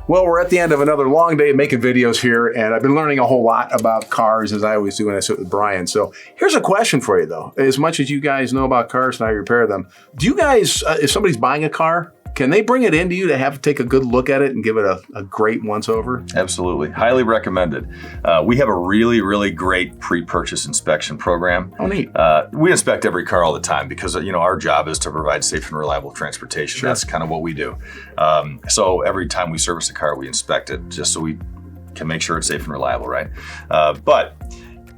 Well, we're at the end of another long day of making videos here, and I've been learning a whole lot about cars, as I always do when I sit with Brian. So here's a question for you, though. As much as you guys know about cars and how you repair them, do you guys, if somebody's buying a car, can they bring it into you to have to take a good look at it and give it a great once-over? Absolutely. Highly recommended. We have a really, really great pre-purchase inspection program. Oh, neat. We inspect every car all the time because, our job is to provide safe and reliable transportation. Sure. That's kind of what we do. So every time we service a car, we inspect it just so we can make sure it's safe and reliable, right? But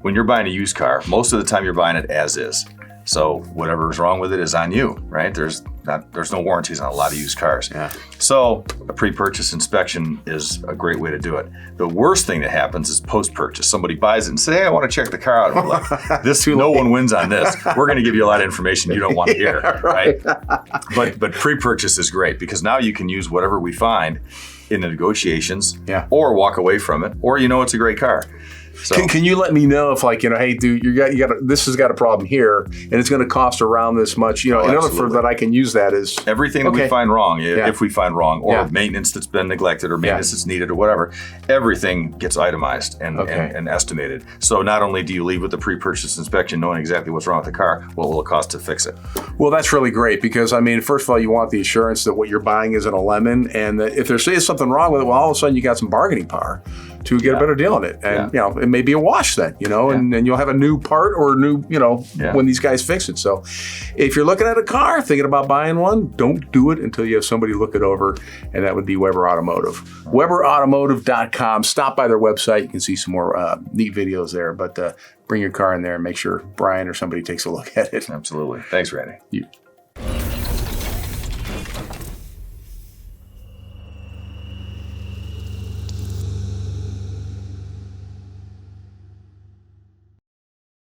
when you're buying a used car, most of the time you're buying it as is. So whatever's wrong with it is on you, right? There's no warranties on a lot of used cars. Yeah. So a pre-purchase inspection is a great way to do it. The worst thing that happens is post-purchase. Somebody buys it and says, hey, I want to check the car out. And we're like, no one wins on this. We're going to give you a lot of information you don't want to hear, right? But pre-purchase is great because now you can use whatever we find in the negotiations or walk away from it, or it's a great car. So, can you let me know if, hey, dude, this has got a problem here, and it's going to cost around this much, in order for that I can use that as everything that we find wrong, if we find wrong, or maintenance that's been neglected, or maintenance that's needed, or whatever, everything gets itemized and estimated. So not only do you leave with the pre-purchase inspection knowing exactly what's wrong with the car, what will it cost to fix it? Well, that's really great because, first of all, you want the assurance that what you're buying isn't a lemon, and that if there is something wrong with it, well, all of a sudden you got some bargaining power to get a better deal on it. And, it may be a wash then, and you'll have a new part or new, when these guys fix it. So if you're looking at a car, thinking about buying one, don't do it until you have somebody look it over, and that would be Weber Automotive. WeberAutomotive.com. Stop by their website. You can see some more neat videos there, but bring your car in there and make sure Brian or somebody takes a look at it. Absolutely. Thanks, Randy.